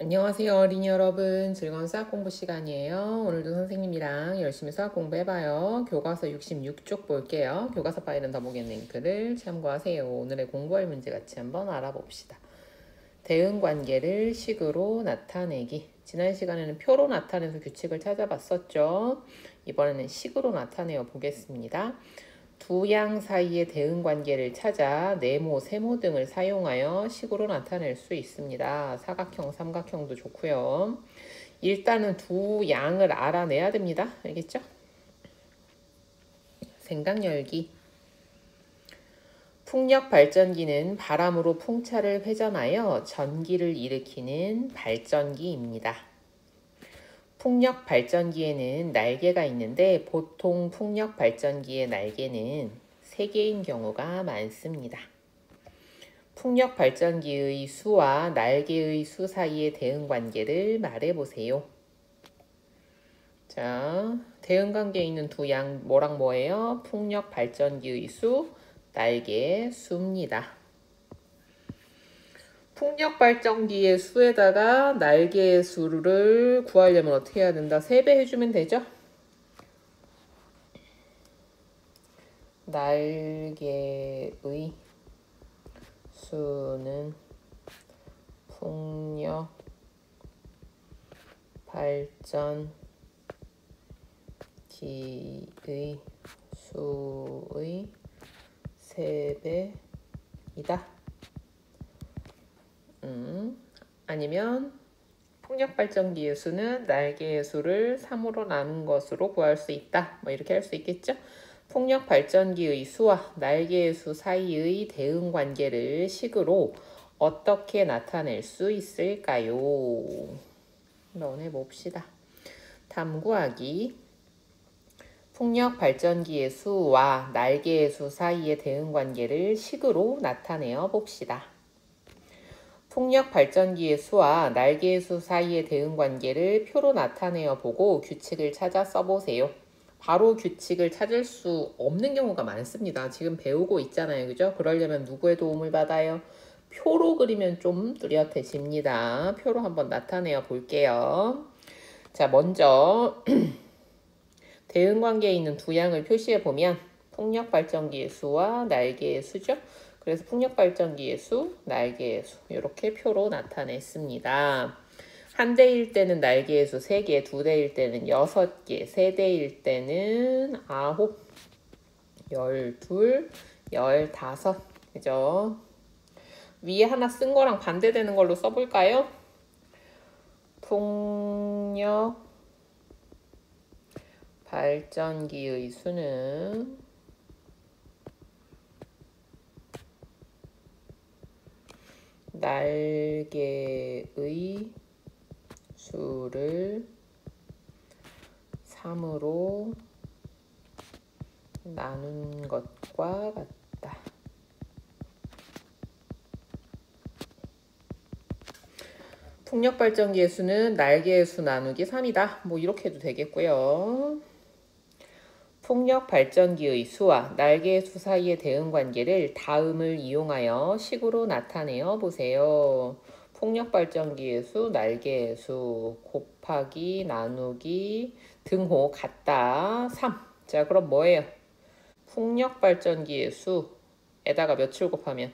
안녕하세요 어린이 여러분. 즐거운 수학 공부 시간이에요. 오늘도 선생님이랑 열심히 수학 공부해봐요. 교과서 66쪽 볼게요. 교과서 파일은 더보기 링크를 참고하세요. 오늘의 공부할 문제 같이 한번 알아봅시다. 대응관계를 식으로 나타내기. 지난 시간에는 표로 나타내서 규칙을 찾아봤었죠. 이번에는 식으로 나타내어 보겠습니다. 두 양 사이의 대응관계를 찾아 네모, 세모 등을 사용하여 식으로 나타낼 수 있습니다. 사각형, 삼각형도 좋고요. 일단은 두 양을 알아내야 됩니다. 알겠죠? 생각 열기. 풍력 발전기는 바람으로 풍차를 회전하여 전기를 일으키는 발전기입니다. 풍력 발전기에는 날개가 있는데 보통 풍력 발전기의 날개는 3개인 경우가 많습니다. 풍력 발전기의 수와 날개의 수 사이의 대응관계를 말해보세요. 자, 대응관계에 있는 두 양 뭐랑 뭐예요? 풍력 발전기의 수, 날개의 수입니다. 풍력 발전기의 수에다가 날개의 수를 구하려면 어떻게 해야 된다? 3배 해주면 되죠? 날개의 수는 풍력 발전기의 수의 3배이다. 아니면 풍력 발전기의 수는 날개의 수를 3으로 나눈 것으로 구할 수 있다. 뭐 이렇게 할 수 있겠죠? 풍력 발전기의 수와 날개의 수 사이의 대응 관계를 식으로 어떻게 나타낼 수 있을까요? 한번 해봅시다. 탐구하기. 풍력 발전기의 수와 날개의 수 사이의 대응 관계를 식으로 나타내어 봅시다. 풍력 발전기의 수와 날개의 수 사이의 대응 관계를 표로 나타내어 보고 규칙을 찾아 써보세요. 바로 규칙을 찾을 수 없는 경우가 많습니다. 지금 배우고 있잖아요. 그죠? 그러려면 누구의 도움을 받아요? 표로 그리면 좀 뚜렷해집니다. 표로 한번 나타내어 볼게요. 자, 먼저 대응 관계에 있는 두 양을 표시해 보면 풍력 발전기의 수와 날개의 수죠. 그래서 풍력 발전기의 수, 날개의 수 이렇게 표로 나타냈습니다. 한 대일 때는 날개의 수 3개, 2대일 때는 6개, 3대일 때는 9, 12, 15. 그죠? 위에 하나 쓴 거랑 반대되는 걸로 써볼까요? 풍력 발전기의 수는 날개의 수를 3으로 나눈 것과 같다. 풍력 발전기의 수는 날개의 수 나누기 3이다. 뭐 이렇게 해도 되겠고요. 풍력 발전기의 수와 날개의 수 사이의 대응 관계를 다음을 이용하여 식으로 나타내어 보세요. 풍력 발전기의 수, 날개의 수 곱하기 나누기 등호 같다. 3. 자, 그럼 뭐예요? 풍력 발전기의 수에다가 몇을 곱하면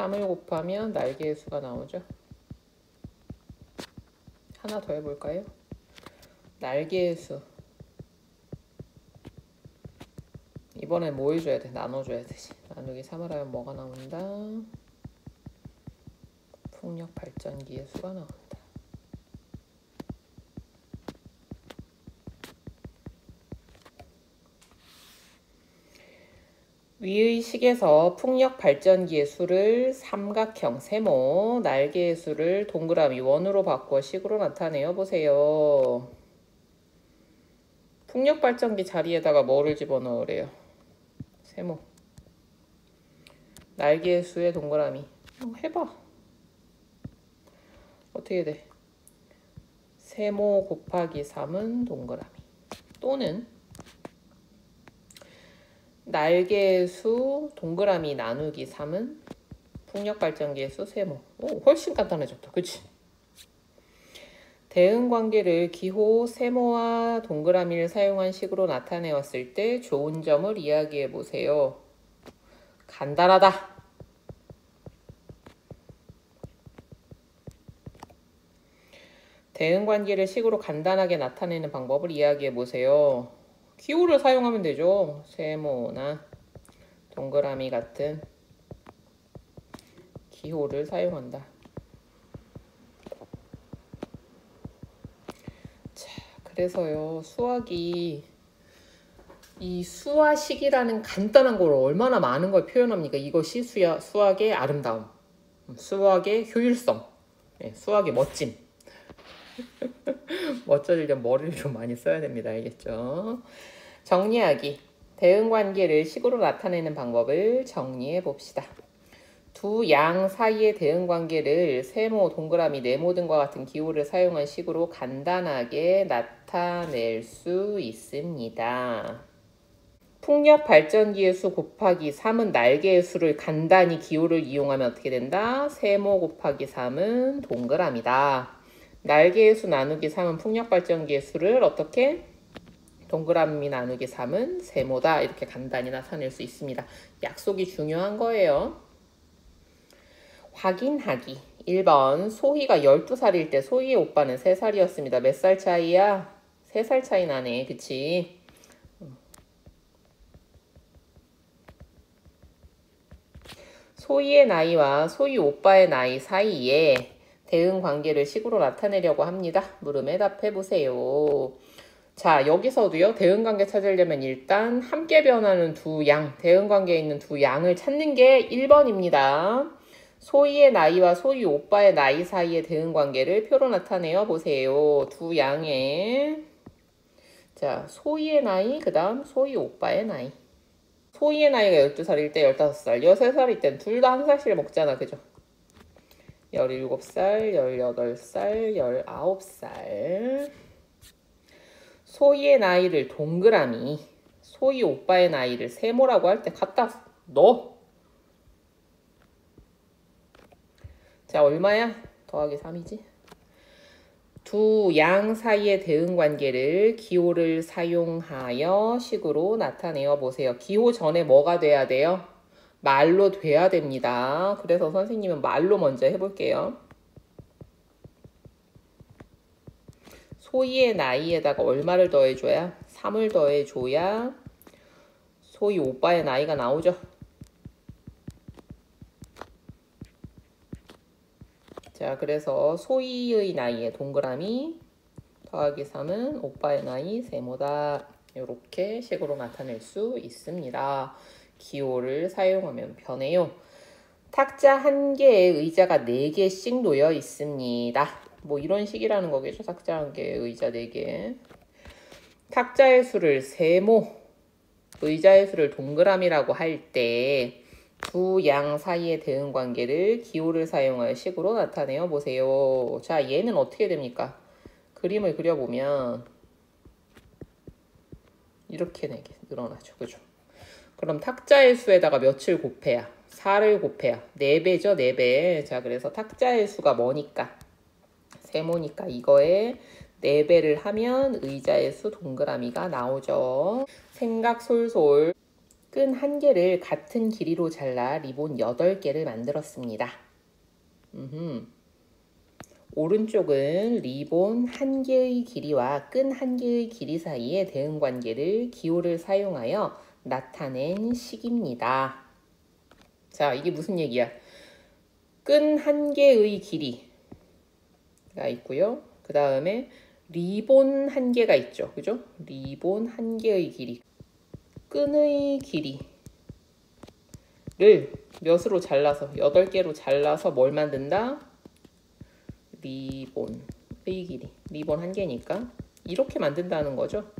3을 곱하면 날개의 수가 나오죠. 하나 더 해볼까요? 날개의 수. 이번엔 뭐 해줘야 돼? 나눠줘야 되지. 나누기 3을 하면 뭐가 나온다? 풍력 발전기의 수가 나온다. 위의 식에서 풍력 발전기의 수를 삼각형, 세모, 날개의 수를 동그라미, 원으로 바꿔 식으로 나타내어 보세요. 풍력 발전기 자리에다가 뭐를 집어넣으래요? 세모. 날개의 수에 동그라미. 해봐. 어떻게 돼? 세모 곱하기 3은 동그라미. 또는 날개의 수 동그라미 나누기 3은 풍력발전기의 수 세모. 오, 훨씬 간단해졌다. 그치? 대응관계를 기호 세모와 동그라미를 사용한 식으로 나타내었을 때 좋은 점을 이야기해 보세요. 간단하다. 대응관계를 식으로 간단하게 나타내는 방법을 이야기해 보세요. 기호를 사용하면 되죠. 세모나 동그라미 같은 기호를 사용한다. 자, 그래서요, 수학이 이 수화식이라는 간단한 걸 얼마나 많은 걸 표현합니까? 이것이 수학의 아름다움, 수학의 효율성, 수학의 멋짐. 멋져지려면 머리를 좀 많이 써야 됩니다. 알겠죠? 정리하기. 대응관계를 식으로 나타내는 방법을 정리해 봅시다. 두 양 사이의 대응관계를 세모, 동그라미, 네모 등과 같은 기호를 사용한 식으로 간단하게 나타낼 수 있습니다. 풍력 발전기의 수 곱하기 3은 날개의 수를 간단히 기호를 이용하면 어떻게 된다? 세모 곱하기 3은 동그라미다. 날개의 수 나누기 3은 풍력 발전기의 수를 어떻게? 동그라미 나누기 3은 세모다. 이렇게 간단히 나타낼 수 있습니다. 약속이 중요한 거예요. 확인하기. 1번 소희가 12살일 때 소희의 오빠는 3살이었습니다. 몇 살 차이야? 3살 차이 나네. 그치? 소희의 나이와 소희 오빠의 나이 사이에 대응 관계를 식으로 나타내려고 합니다. 물음에 답해보세요. 자, 여기서도요, 대응 관계 찾으려면 일단 함께 변하는 두 양, 대응 관계에 있는 두 양을 찾는 게 1번입니다. 소희의 나이와 소희 오빠의 나이 사이의 대응 관계를 표로 나타내어 보세요. 두 양의, 자, 소희의 나이, 그 다음 소희 오빠의 나이. 소희의 나이가 12살일 때 15살, 13살일 땐 둘 다 한 살씩 먹잖아. 그죠? 17살, 18살, 19살. 소희의 나이를 동그라미, 소희 오빠의 나이를 세모라고 할 때 갖다 넣어. 자, 얼마야? 더하기 3이지. 두 양 사이의 대응 관계를 기호를 사용하여 식으로 나타내어 보세요. 기호 전에 뭐가 돼야 돼요? 말로 돼야 됩니다. 그래서 선생님은 말로 먼저 해볼게요. 소희의 나이에다가 얼마를 더해줘야? 3을 더해줘야 소희 오빠의 나이가 나오죠. 자, 그래서 소희의 나이에 동그라미 더하기 3은 오빠의 나이 세모다. 이렇게 식으로 나타낼 수 있습니다. 기호를 사용하면 편해요. 탁자 한 개에 의자가 4개씩 놓여 있습니다. 뭐 이런 식이라는 거겠죠. 탁자 한 개에 의자 4개. 탁자의 수를 세모, 의자의 수를 동그라미라고 할 때 두 양 사이의 대응 관계를 기호를 사용하여 식으로 나타내어 보세요. 자, 얘는 어떻게 됩니까? 그림을 그려보면 이렇게 늘어나죠. 그죠? 그럼 탁자의 수에다가 몇을 곱해야? 4를 곱해야 4배죠. 4배. 자, 그래서 탁자의 수가 뭐니까? 세모니까 이거에 4배를 하면 의자의 수 동그라미가 나오죠. 생각 솔솔. 끈 1개를 같은 길이로 잘라 리본 8개를 만들었습니다. 오른쪽은 리본 1개의 길이와 끈 1개의 길이 사이의 대응관계를 기호를 사용하여 나타낸 식입니다. 자, 이게 무슨 얘기야? 끈 1개의 길이가 있고요. 그 다음에 리본 1개가 있죠. 그죠? 리본 1개의 길이. 끈의 길이를 몇으로 잘라서 8개로 잘라서 뭘 만든다? 리본의 길이. 리본 1개니까 이렇게 만든다는 거죠.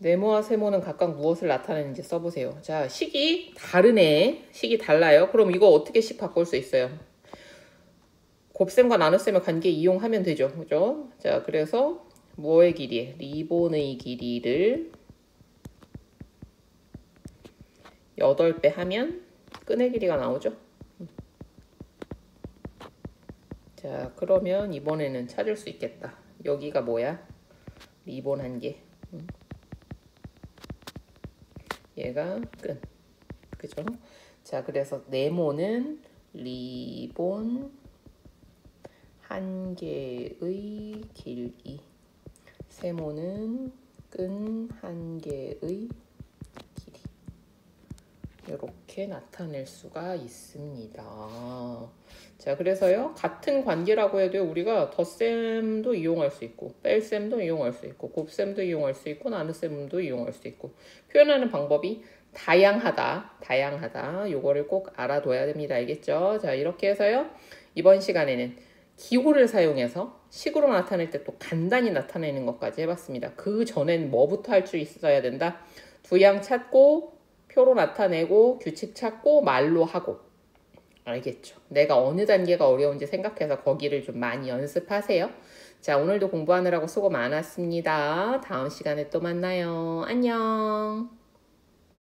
네모와 세모는 각각 무엇을 나타내는지 써보세요. 자, 식이 다르네. 식이 달라요. 그럼 이거 어떻게 식 바꿀 수 있어요? 곱셈과 나눗셈의 관계 이용하면 되죠. 그죠? 자, 그래서 뭐의 길이? 리본의 길이를 8배 하면 끈의 길이가 나오죠. 자, 그러면 이번에는 찾을 수 있겠다. 여기가 뭐야? 리본 한 개. 얘가 끈. 그죠? 자, 그래서 네모는 리본 한 개의 길이. 세모는 끈 한 개의 길이. 이렇게 나타낼 수가 있습니다. 자, 그래서요, 같은 관계라고 해도 우리가 덧셈도 이용할 수 있고, 뺄셈도 이용할 수 있고, 곱셈도 이용할 수 있고, 나눗셈도 이용할 수 있고, 표현하는 방법이 다양하다. 요거를 꼭 알아둬야 됩니다. 알겠죠? 자, 이렇게 해서요, 이번 시간에는 기호를 사용해서 식으로 나타낼 때 또 간단히 나타내는 것까지 해봤습니다. 그 전엔 뭐부터 할 수 있어야 된다? 두 양 찾고, 표로 나타내고, 규칙 찾고, 말로 하고. 알겠죠? 내가 어느 단계가 어려운지 생각해서 거기를 좀 많이 연습하세요. 자, 오늘도 공부하느라고 수고 많았습니다. 다음 시간에 또 만나요. 안녕.